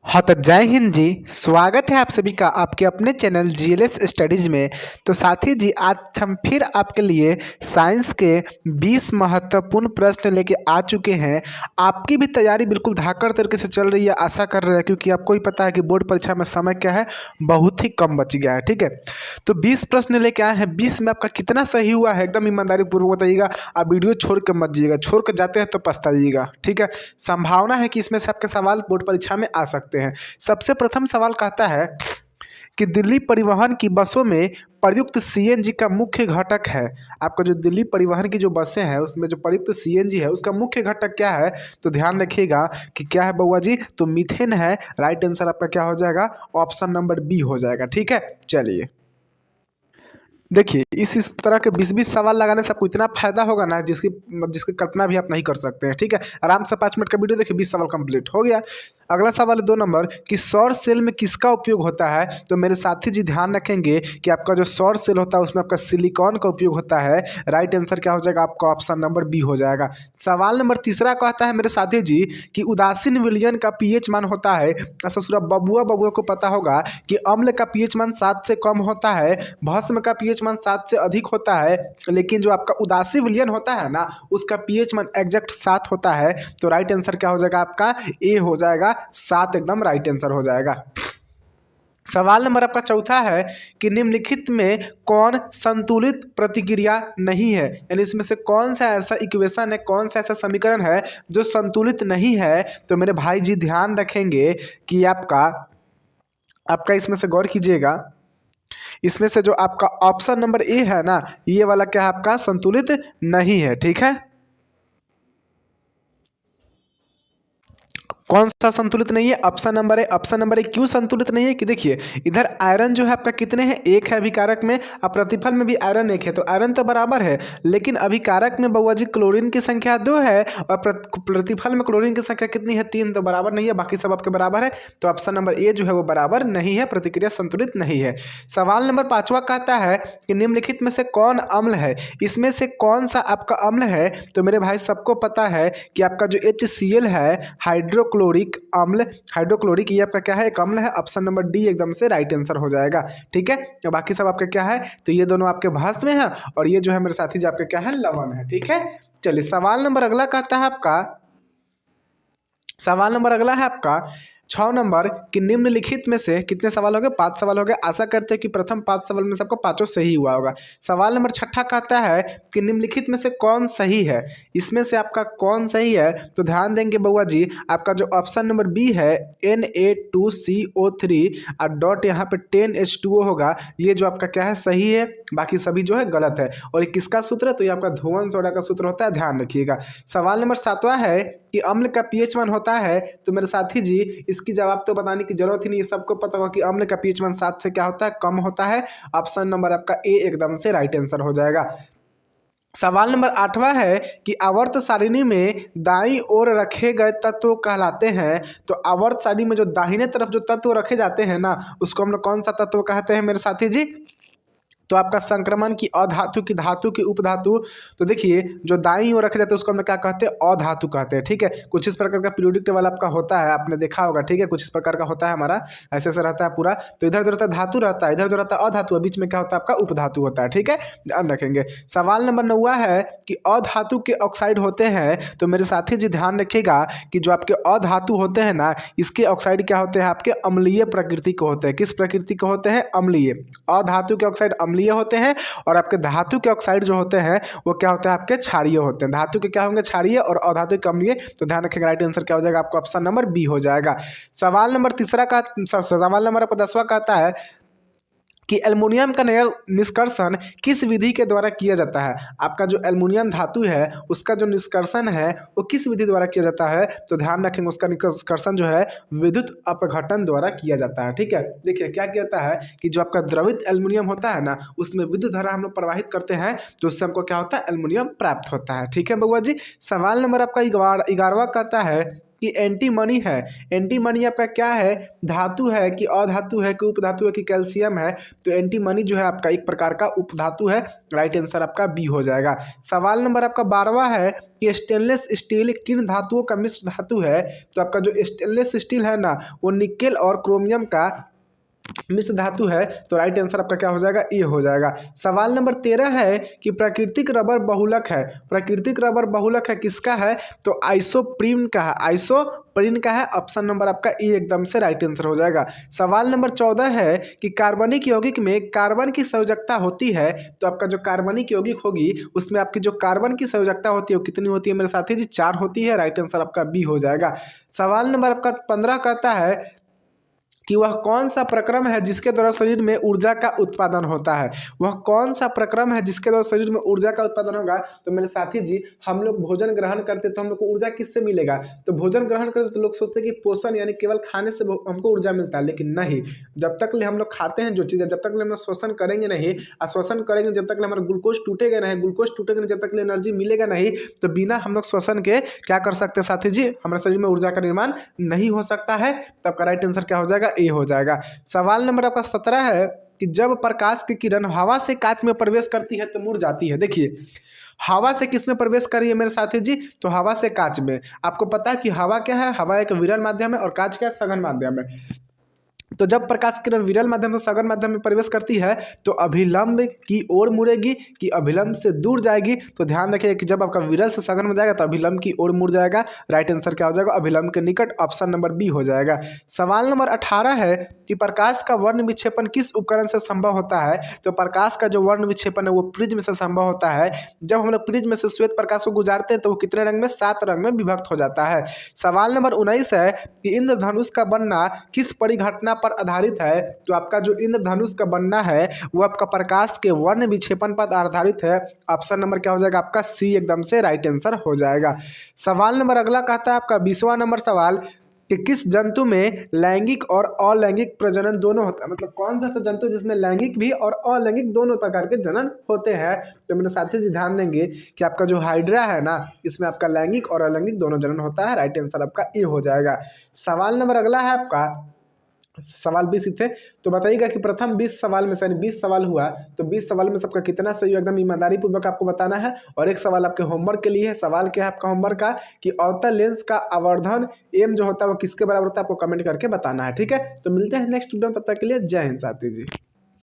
हाँ तो जय हिंद जी। स्वागत है आप सभी का आपके अपने चैनल जीएलएस स्टडीज़ में। तो साथी जी आज हम फिर आपके लिए साइंस के 20 महत्वपूर्ण प्रश्न लेके आ चुके हैं। आपकी भी तैयारी बिल्कुल धाकड़ तरीके से चल रही है, आशा कर रहे हैं, क्योंकि आपको ही पता है कि बोर्ड परीक्षा में समय क्या है, बहुत ही कम बच गया है। ठीक है, तो 20 प्रश्न लेके आए हैं। 20 में आपका कितना सही हुआ है एकदम ईमानदारी पूर्वक बताइएगा। आप वीडियो छोड़ के मत जाइएगा, छोड़ कर जाते हैं तो पछताइएगा। ठीक है, संभावना है कि इसमें से आपके सवाल बोर्ड परीक्षा में आ सकते हैं। सबसे प्रथम सवाल कहता है कि दिल्ली परिवहन की बसों में प्रयुक्त सीएनजी का मुख्य घटक है। आपका जो दिल्ली परिवहन की जो बसें हैं उसमें जो प्रयुक्त सीएनजी है उसका मुख्य घटक क्या है, तो ध्यान रखिएगा कि क्या है बउआ जी, तो मीथेन है। राइट आंसर आपका क्या हो जाएगा, ऑप्शन नंबर बी हो जाएगा। ठीक है, चलिए देखिए इस तरह के 20-20 सवाल लगाने से आपको इतना फायदा होगा ना जिसकी जिसकी कल्पना भी आप नहीं कर सकते हैं। ठीक है, आराम से 5 मिनट का वीडियो देखिए, 20 सवाल कंप्लीट हो गया। अगला सवाल है 2 नंबर कि सौर सेल में किसका उपयोग होता है। तो मेरे साथी जी ध्यान रखेंगे कि आपका जो सौर सेल होता है उसमें आपका सिलिकॉन का उपयोग होता है। राइट आंसर क्या हो जाएगा, आपका ऑप्शन नंबर बी हो जाएगा। सवाल नंबर तीसरा कहता है मेरे साथी जी कि उदासीन विलयन का पीएच मान होता है। ससुरा बबुआ बबुआ को पता होगा कि अम्ल का पीएच मान 7 से कम होता है, भस्म का पीएच मान 7 से अधिक होता है, लेकिन जो आपका उदासी विलयन होता है ना उसका पीएच मान एग्जैक्ट 7 होता है। तो राइट आंसर क्या हो जाएगा, आपका ए हो जाएगा, 7 एकदम राइट आंसर हो जाएगा। सवाल नंबर आपका चौथा है कि निम्नलिखित में कौन संतुलित प्रतिक्रिया नहीं है, यानी इसमें से कौन सा ऐसा इक्वेशन है, कौन सा ऐसा समीकरण है जो संतुलित नहीं है। तो मेरे भाई जी ध्यान रखेंगे कि आपका इसमें से गौर कीजिएगा, इसमें से जो आपका ऑप्शन नंबर ए है ना, ये वाला क्या है, आपका संतुलित नहीं है। ठीक है, कौन सा संतुलित नहीं है, option number A. Option number A क्यों संतुलित नहीं है कि देखिए इधर आयरन जो है आपका कितने हैं, एक है अभिकारक में, और प्रतिफल में भी आयरन एक है, तो आयरन तो बराबर है, लेकिन अभिकारक में बउआ जी क्लोरीन की संख्या 2 है और प्रतिफल में क्लोरीन की संख्या कितनी है, 3, तो बराबर नहीं है, बाकी सब आपके बराबर है। तो ऑप्शन नंबर ए जो है वो बराबर नहीं है, प्रतिक्रिया संतुलित नहीं है। सवाल नंबर 5वां कहता है कि निम्नलिखित में से कौन अम्ल है, इसमें से कौन सा आपका अम्ल है। तो मेरे भाई सबको पता है कि आपका जो HCl है, हाइड्रोक्लोरिक अम्ल, हाइड्रोक्लोरिक ये आपका क्या है, एक अम्ल है। ऑप्शन नंबर डी एकदम से राइट आंसर हो जाएगा। ठीक है, तो बाकी सब आपके क्या है, तो ये दोनों आपके भस्म में है और ये जो है मेरे साथी जी आपके क्या है, लवण है। ठीक है, चलिए सवाल नंबर अगला कहता है आपका, सवाल नंबर अगला है आपका 6 नंबर कि निम्नलिखित में से कितने सवाल हो गए, 5 सवाल हो गए। आशा करते हैं कि प्रथम 5 सवाल में सबको पांचों सही हुआ होगा। सवाल नंबर 6 कहता है कि निम्नलिखित में से कौन सही है, इसमें से आपका कौन सही है। तो ध्यान देंगे बउआ जी, आपका जो ऑप्शन नंबर बी है Na2CO3 और डॉट यहाँ पे 10H2O होगा, ये जो आपका क्या है सही है, बाकी सभी जो है गलत है। और ये किसका सूत्र है, तो ये आपका धुवन सोडा का सूत्र होता है, ध्यान रखिएगा। सवाल नंबर 7वां है कि अम्ल का पीएच मान होता है। तो मेरे साथी जी इसकी जवाब तो बताने की जरूरत ही नहीं है, सबको पता होगा कि अम्ल का पीएच मान 7 से क्या होता है, कम होता है। ऑप्शन नंबर आपका ए एकदम से राइट आंसर हो जाएगा। सवाल नंबर 8वां है कि आवर्त सारिणी में दाईं ओर रखे गए तत्व कहलाते हैं। तो आवर्त सारिणी में जो दाहिने तरफ जो तत्व रखे जाते हैं ना उसको हम लोग कौन सा तत्व कहते हैं मेरे साथी जी, तो आपका संक्रमण की अधातु की धातु की उपधातु। तो देखिए जो दाईं ओर रखे जाते हैं उसको हम क्या कहते हैं, अधातु कहते हैं। ठीक है, कुछ इस प्रकार का पीरियोडिक टेबल आपका होता है, आपने देखा होगा। ठीक है, कुछ इस प्रकार का होता है हमारा, ऐसे ऐसे रहता है पूरा। तो इधर जो रहता है धातु रहता है, इधर जो रहता है अधातु है, बीच में क्या होता है आपका उपधातु होता है। ठीक है, ध्यान रखेंगे। सवाल नंबर 9वां है कि अधातु के ऑक्साइड होते हैं। तो मेरे साथी जी ध्यान रखिएगा कि जो आपके अधातु होते हैं ना इसके ऑक्साइड क्या होते हैं, आपके अम्लीय प्रकृति के होते हैं। किस प्रकृति के होते हैं, अम्लीय। अधातु के ऑक्साइड अम्लीय होते हैं और आपके धातु के ऑक्साइड जो होते हैं वो क्या होते हैं, आपके क्षारीय होते हैं। धातु के क्या होंगे, क्षारीय, और अधातु के अम्लीय। तो ध्यान रखेंगे राइट आंसर क्या हो जाएगा, आपका ऑप्शन नंबर बी हो जाएगा। सवाल नंबर 10वां कहता है कि एल्युमिनियम का निष्कर्षण किस विधि के द्वारा किया जाता है। आपका जो एल्युमिनियम धातु है उसका जो निष्कर्षण है वो किस विधि द्वारा किया जाता है। तो ध्यान रखेंगे उसका निष्कर्षण जो है विद्युत अपघटन द्वारा किया जाता है। ठीक है, देखिए क्या कहता है कि जो आपका द्रवित एल्युमिनियम होता है ना उसमें विद्युत धारा हम लोग प्रवाहित करते हैं तो उससे हमको क्या होता है, एल्युमिनियम प्राप्त होता है। ठीक है बउआ जी। सवाल नंबर आपका 11वां कहता है कि एंटीमनी है। एंटीमनी आपका क्या है, धातु है कि अधातु है कि उपधातु है कि कैल्शियम है, तो एंटीमनी जो है आपका एक प्रकार का उपधातु है। राइट आंसर आपका बी हो जाएगा। सवाल नंबर आपका 12वां है कि स्टेनलेस स्टील किन धातुओं का मिश्र धातु है, तो आपका जो स्टेनलेस स्टील है ना वो निकेल और क्रोमियम का मिश्र धातु है, तो राइट आंसर आपका क्या हो जाएगा, ए हो जाएगा। सवाल नंबर 13 है कि प्राकृतिक रबर बहुलक है। प्राकृतिक रबर बहुलक है किसका है, तो आइसोप्रीन का है। आइसोप्रीन का है, ऑप्शन नंबर आपका ए एकदम से राइट आंसर हो जाएगा। सवाल नंबर 14 है कि कार्बनिक यौगिक में कार्बन की संयोजकता होती है, तो आपका जो कार्बनिक यौगिक होगी उसमें आपकी जो कार्बन की संयोजकता होती है वो कितनी होती है मेरे साथी जी, 4 होती है। राइट आंसर आपका बी हो जाएगा। सवाल नंबर आपका 15 कहता है कि वह कौन सा प्रक्रम है जिसके द्वारा शरीर में ऊर्जा का उत्पादन होता है। वह कौन सा प्रक्रम है जिसके द्वारा शरीर में ऊर्जा का उत्पादन होगा, तो मेरे साथी जी हम लोग भोजन ग्रहण करते तो हम लोग को ऊर्जा किससे मिलेगा, तो भोजन ग्रहण करते तो लोग सोचते हैं कि पोषण यानी केवल खाने से हमको ऊर्जा मिलता है, लेकिन नहीं। जब तक ले हम लोग खाते हैं जो चीज़ें, जब तक ले हम शोषण करेंगे नहीं, श्वसन करेंगे जब तक ले हमारा ग्लूकोज टूटेगा नहीं, ग्लूकोज टूटेगा नहीं जब तक ले एनर्जी मिलेगा नहीं, तो बिना हम लोग श्वसन के क्या कर सकते हैं साथी जी, हमारे शरीर में ऊर्जा का निर्माण नहीं हो सकता है। तो आपका राइट आंसर क्या हो जाएगा, ए हो जाएगा। सवाल नंबर आपका 17 है कि जब प्रकाश की किरण हवा से कांच में प्रवेश करती है तो मुड़ जाती है। देखिए हवा से किस में प्रवेश कर रही है मेरे साथी जी, तो हवा से कांच में। आपको पता है कि हवा क्या है, हवा एक विरल माध्यम है और कांच क्या है, सघन माध्यम है। तो जब प्रकाश किरण विरल माध्यम से सघन माध्यम में प्रवेश करती है तो अभिलंब की ओर मुड़ेगी कि अभिलंब से दूर जाएगी, तो ध्यान रखिए कि जब आपका विरल से सघन में जाएगा तो अभिलंब की ओर मुड़ जाएगा। राइट आंसर क्या हो जाएगा, अभिलंब के निकट, ऑप्शन नंबर बी हो जाएगा। सवाल नंबर 18 है कि प्रकाश का वर्ण विक्षेपण किस उपकरण से संभव होता है, तो प्रकाश का जो वर्ण विक्षेपण है वो प्रिज्म से संभव होता है। जब हम लोग प्रिज्म से श्वेत प्रकाश को गुजारते हैं तो वो कितने रंग में, 7 रंग में विभक्त हो जाता है। सवाल नंबर 19 है कि इंद्रधनुष का बनना किस परिघटना पर आधारित है, तो आपका जो इंद्रधनुष का बनना है वो आपका प्रकाश के वर्ण विक्षेपण पर आधारित है। ऑप्शन नंबर क्या हो जाएगा आपका, सी एकदम से राइट आंसर हो जाएगा। सवाल नंबर अगला कहता है आपका 20वां नंबर सवाल कि किस जंतु में लैंगिक और अलैंगिक प्रजनन दोनों होता है, मतलब कौन सा जंतु जिसमें लैंगिक भी और अलैंगिक दोनों प्रकार के जनन होते हैं। तो मेरे साथी जी ध्यान देंगे कि आपका जो हाइड्रा है ना इसमें आपका लैंगिक और अलैंगिक दोनों जनन होता है। राइट आंसर आपका ए हो जाएगा। सवाल नंबर अगला है आपका सवाल 20 थे, तो बताइएगा कि प्रथम 20 सवाल में से, यानी 20 सवाल हुआ तो 20 सवाल में सबका कितना सही, एकदम ईमानदारी पूर्वक आपको बताना है। और एक सवाल आपके होमवर्क के लिए है। सवाल क्या है आपका होमवर्क का कि अवतल लेंस का आवर्धन एम जो होता है वो किसके बराबर होता है, आपको कमेंट करके बताना है। ठीक है, तो मिलते हैं नेक्स्ट वीडियो में, तब तक के लिए जय हिंद साथी जी।